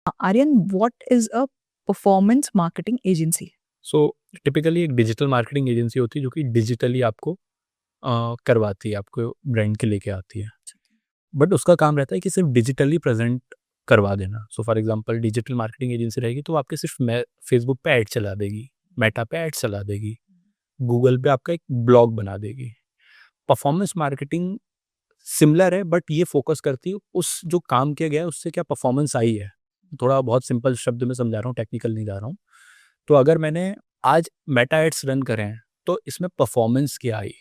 Aryan, what is a performance marketing agency? So typically एक digital marketing agency होती है जो कि डिजिटली आपको करवाती है, आपको ब्रांड के लेके आती है। बट उसका काम रहता है कि सिर्फ डिजिटली प्रेजेंट करवा देना। So for example digital marketing agency रहेगी तो वो आपके सिर्फ फेसबुक पे ऐड चला देगी, मेटा पे ऐड चला देगी, गूगल पे आपका एक ब्लॉग बना देगी। परफॉर्मेंस मार्केटिंग सिमिलर है बट ये फोकस करती है उस जो काम किया गया है उससे क्या परफॉर्मेंस आई है। थोड़ा बहुत सिंपल शब्द में समझा रहा हूँ, टेक्निकल नहीं जा रहा हूँ। तो अगर मैंने आज मेटा एड्स रन करे हैं तो इसमें परफॉर्मेंस क्या आई,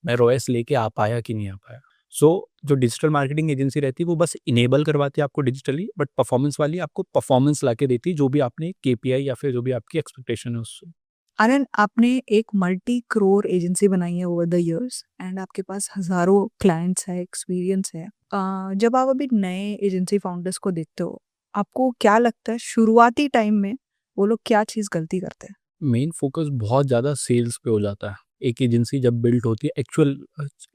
मैं रॉयस लेके आ पाया कि नहीं आ पाया। जो डिजिटल मार्केटिंग एजेंसी रहती है वो बस इनेबल करवाती है आपको डिजिटली, बट परफॉर्मेंस वाली आपको परफॉर्मेंस ला के देती है, जो भी आपने केपीआई या फिर जो भी आपकी एक्सपेक्टेशन है उससे। आर्यन, आपने एक मल्टी क्रोर एजेंसी बनाई है ओवर द इयर्स एंड आपके पास हजारों क्लाइंट्स है, एक्सपीरियंस है। जब आप अभी नए एजेंसी फाउंडर्स को देखते हो, आपको क्या लगता है शुरुआती टाइम में वो लोग क्या चीज़ गलती करते हैं? मेन फोकस बहुत ज़्यादा सेल्स पे हो जाता है। एक एजेंसी जब बिल्ड होती है, एक्चुअल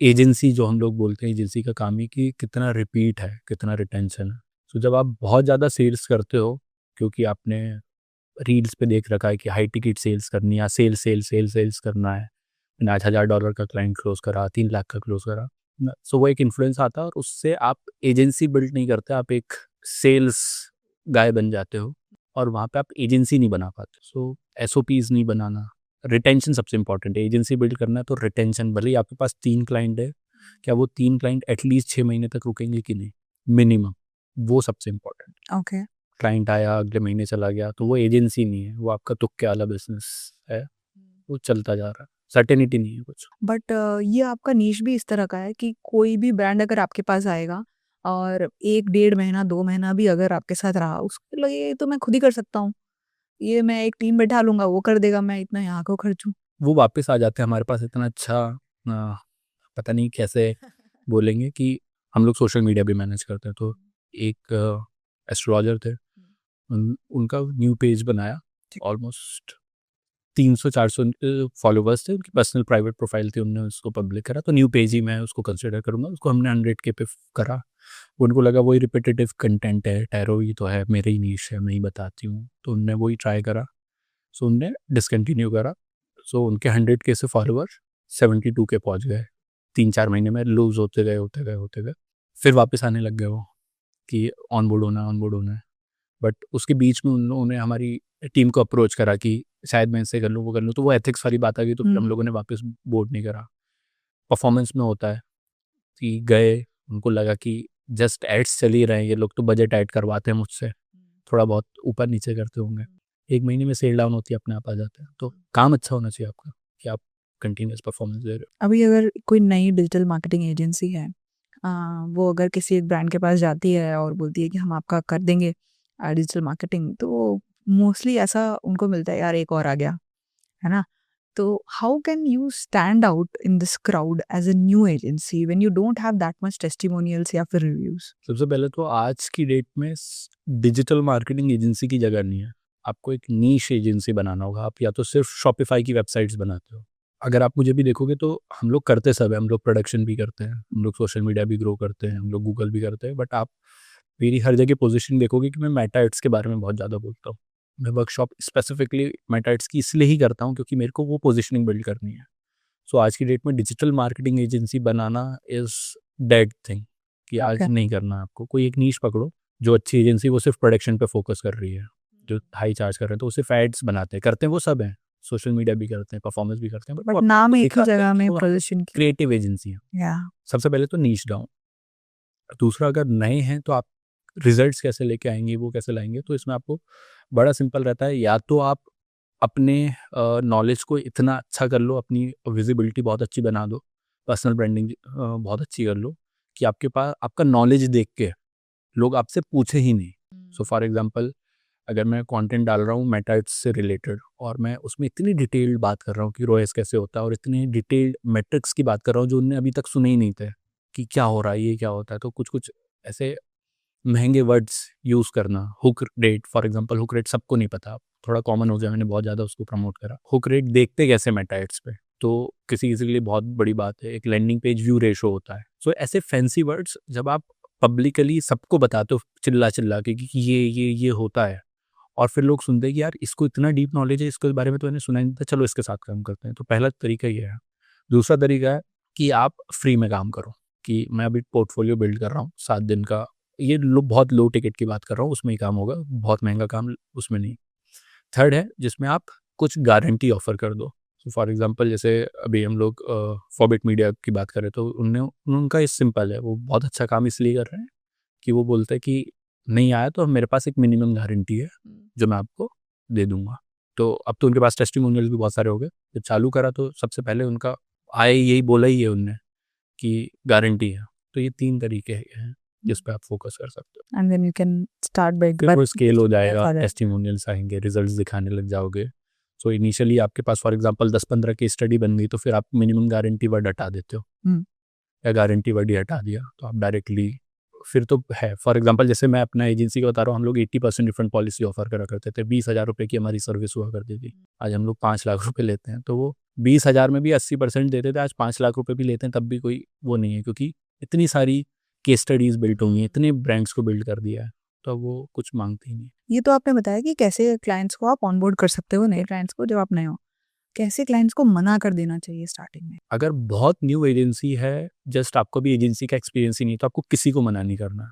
एजेंसी जो हम लोग बोलते हैं, एजेंसी का काम ही कि कितना रिपीट है, कितना रिटेंशन है। सो जब आप बहुत ज़्यादा सेल्स करते हो, क्योंकि आपने रील्स पे देख रखा है कि हाई टिकट सेल्स करनी है, सेल्स करना है, मैंने आज $1000 का क्लाइंट क्लोज करा, 3 लाख का क्लोज करा। सो वो एक इन्फ्लुएंस आता है और उससे आप एजेंसी बिल्ड नहीं करते, आप एक सेल्स गाय बन जाते हो और वहाँ पे आप एजेंसी नहीं बना पाते। सो एसओपीज नहीं बनाना, रिटेंशन सबसे इंपॉर्टेंट है। एजेंसी बिल्ड करना है तो रिटेंशन, भले ही आपके पास 3 क्लाइंट है, क्या वो 3 क्लाइंट एटलीस्ट 6 महीने तक रुकेंगे कि नहीं, मिनिमम, वो सबसे इम्पोर्टेंट। ओके। क्लाइंट आया अगले महीने चला गया तो वो एजेंसी नहीं है, वो आपका तुक्के वाला बिजनेस है, वो चलता जा रहा है, सर्टेनिटी नहीं है कुछ। बट ये आपका नीश भी इस तरह का है कि कोई भी ब्रांड अगर आपके पास आएगा और 1 डेढ़ महीना, 2 महीना भी अगर आपके साथ रहा, उसको लगे ये तो मैं खुद ही कर सकता हूँ। ये मैं एक टीम बैठा लूँगा, वो कर देगा, मैं इतना यहाँ क्यों खर्चूँ? वो वापस आ जाते हैं हमारे पास इतना अच्छा, पता नहीं कैसे बोलेंगे कि हम लोग सोशल मीडिया भी मैनेज करते हैं। तो एक एस्ट्रोलॉजर थे, उनका न्यू पेज बनाया, ठीक। ऑलमोस्ट 300-400 फॉलोवर्स थे, उनकी पर्सनल प्राइवेट प्रोफाइल थी, उन्होंने उसको पब्लिक करा, तो न्यू पेज ही मैं उसको कंसिडर करूँगा। उसको हमने 100K पे करा। उनको लगा वही रिपीटेटिव कंटेंट है, टैरो ही तो है, मेरे ही नीश है, मैं ही बताती हूँ, तो उनने वही ट्राई करा। सो उनने डिसकंटिन्यू करा। सो उनके 100K से फॉलोवर 72K पहुँच गए, 3-4 महीने में लूज़ होते गए। फिर वापस आने लग गए वो कि ऑन बोर्ड होना है। बट उसके बीच में उन लोगों ने हमारी टीम को अप्रोच करा कि शायद मैं इससे कर लूँ, वो कर लूँ, तो वो एथिक्स वाली बात आ गई, तो फिर हम लोगों ने वापस बोर्ड नहीं करा। परफॉर्मेंस में होता है कि गए, उनको लगा कि जस्ट एड्स चल ही रहे हैं ये लोग, तो बजट ऐड करवाते हैं मुझसे, थोड़ा बहुत ऊपर नीचे करते होंगे, 1 महीने में सेल डाउन होती है, अपने आप आ जाते हैं। तो काम अच्छा होना चाहिए आपका कि आप कंटिन्यूस परफॉर्मेंस दे रहे हो। अभी अगर कोई नई डिजिटल मार्केटिंग एजेंसी है, वो अगर किसी एक ब्रांड के पास जाती है और बोलती है कि हम आपका कर देंगे डिजिटल मार्केटिंग, तो मोस्टली ऐसा उनको मिलता है, यार एक और आ गया, है ना? तो how can you stand out in this crowd as a new agency when you don't have that much testimonials या फिर रिव्यूज? सबसे पहले तो आज की डेट में डिजिटल मार्केटिंग एजेंसी की जगह नहीं है, आपको एक नीश एजेंसी बनाना होगा। आप या तो सिर्फ शॉपिफाई की वेबसाइट्स बनाते हो, अगर आप मुझे भी देखोगे तो हम लोग करते सब है, हम लोग प्रोडक्शन भी करते हैं, हम लोग सोशल मीडिया भी ग्रो करते हैं, हम लोग गूगल भी करते हैं। बट आप मेरी हर जगह पोजीशन देखोगे कि मैं मेटा एड्स के बारे में बहुत ज़्यादा बोलता हूँ। मैं वर्कशॉप स्पेसिफिकली मेटा एड्स की इसलिए ही करता हूँ क्योंकि मेरे को वो पोजीशनिंग बिल्ड करनी है। सो आज की डेट में digital marketing agency banana is dead thing, कि आज ओके। नहीं करना है आपको। कोई एक नीश पकड़ो, जो अच्छी एजेंसी वो सिर्फ प्रोडक्शन पे फोकस कर रही है, जो हाई चार्ज कर रहे हैं, तो वो सिर्फ एड्स बनाते हैं, करते हैं वो सब हैं, सोशल मीडिया भी करते हैं, परफॉर्मेंस भी करते हैं, बट वो बट अपने आप नाम को एक ही दिखाते हैं जगह कि में वो पोजीशन की। क्रिएटिव एजेंसी है। या सबसे पहले तो नीश डाउन। दूसरा, अगर नए हैं तो आप रिजल्ट्स कैसे लेके आएंगे, वो कैसे लाएंगे, तो इसमें आपको बड़ा सिंपल रहता है। या तो आप अपने नॉलेज को इतना अच्छा कर लो, अपनी विजिबिलिटी बहुत अच्छी बना दो, पर्सनल ब्रांडिंग बहुत अच्छी कर लो कि आपके पास आपका नॉलेज देख के लोग आपसे पूछे ही नहीं। सो फॉर एग्जांपल, अगर मैं कंटेंट डाल रहा हूँ मेटाइट्स से रिलेटेड और मैं उसमें इतनी डिटेल्ड बात कर रहा हूँ कि रोएस कैसे होता है, और इतनी डिटेल्ड मेट्रिक्स की बात कर रहा हूँ जो उन्होंने अभी तक सुने ही नहीं थे कि क्या हो रहा है, ये क्या होता है, तो कुछ कुछ ऐसे महंगे वर्ड्स यूज़ करना, hook rate for example, hook rate सबको नहीं पता, थोड़ा कॉमन हो गया, मैंने बहुत ज़्यादा उसको प्रमोट करा। हुक रेट देखते कैसे मेटाइट्स पे, तो किसी किसी के लिए बहुत बड़ी बात है, एक लैंडिंग पेज व्यू रेशो होता है। सो ऐसे फैंसी वर्ड्स जब आप पब्लिकली सबको बताते हो चिल्ला के कि ये होता है, और फिर लोग सुनते हैं कि यार इसको इतना डीप नॉलेज है, इसके बारे में तो मैंने सुना ही नहीं था, चलो इसके साथ काम करते हैं। तो पहला तरीका ये है। दूसरा तरीका है कि आप फ्री में काम करो, कि मैं अभी पोर्टफोलियो बिल्ड कर रहा हूँ 7 दिन का, ये बहुत लो टिकट की बात कर रहा हूँ, उसमें ही काम होगा, बहुत महंगा काम उसमें नहीं। थर्ड है जिसमें आप कुछ गारंटी ऑफर कर दो। सो फॉर एग्जांपल जैसे अभी हम लोग फॉरबिट मीडिया की बात करें तो उनका ये सिंपल है, वो बहुत अच्छा काम इसलिए कर रहे हैं कि वो बोलते हैं कि नहीं आया तो मेरे पास एक मिनिमम गारंटी है जो मैं आपको दे दूंगा। तो अब तो उनके पास टेस्टिमोनियल्स भी बहुत सारे हो गए। जब चालू करा तो सबसे पहले उनका आए यही बोला ही है उनने कि गारंटी है। तो ये 3 तरीके हैं जिस पे आप फोकस कर सकते हो। And then you can start by फिर वो स्केल हो जाएगा, फॉर टेस्टिमोनियल्स आएंगे, रिजल्ट्स दिखाने लग जाओगे। सो इनिशियली आपके पास फॉर एग्जांपल 10-15 की स्टडी बन गई तो फिर आप मिनिमम गारंटी वर्ड हटा देते हो, या गारंटी वर्ड ही हटा दिया तो आप डायरेक्टली फिर तो है। फॉर एग्जांपल जैसे मैं अपना एजेंसी का बता रहा हूँ, हम लोग 80% डिफरेंट पॉलिसी ऑफर करा करते थे, 20,000 रुपये की हमारी सर्विस हुआ करती थी। आज हम लोग 5 लाख रुपए लेते हैं, तो वो 20,000 में भी 80% देते थे, आज 5 लाख रुपए भी लेते हैं, तब भी कोई वो नहीं है, क्योंकि इतनी सारी केस स्टडीज बिल्ट हुई हैं, इतने ब्रांड्स को बिल्ड कर दिया है, तो अब वो कुछ मांगते ही नहीं। ये तो आपने बताया कि कैसे क्लाइंट्स को आप ऑनबोर्ड कर सकते हो, नए क्लाइंट्स को जब आप नए हो। कैसे क्लाइंट्स को मना कर देना चाहिए स्टार्टिंग में? अगर बहुत न्यू एजेंसी है, जस्ट आपको भी एजेंसी का एक्सपीरियंस ही नहीं, तो आपको किसी को मना नहीं करना।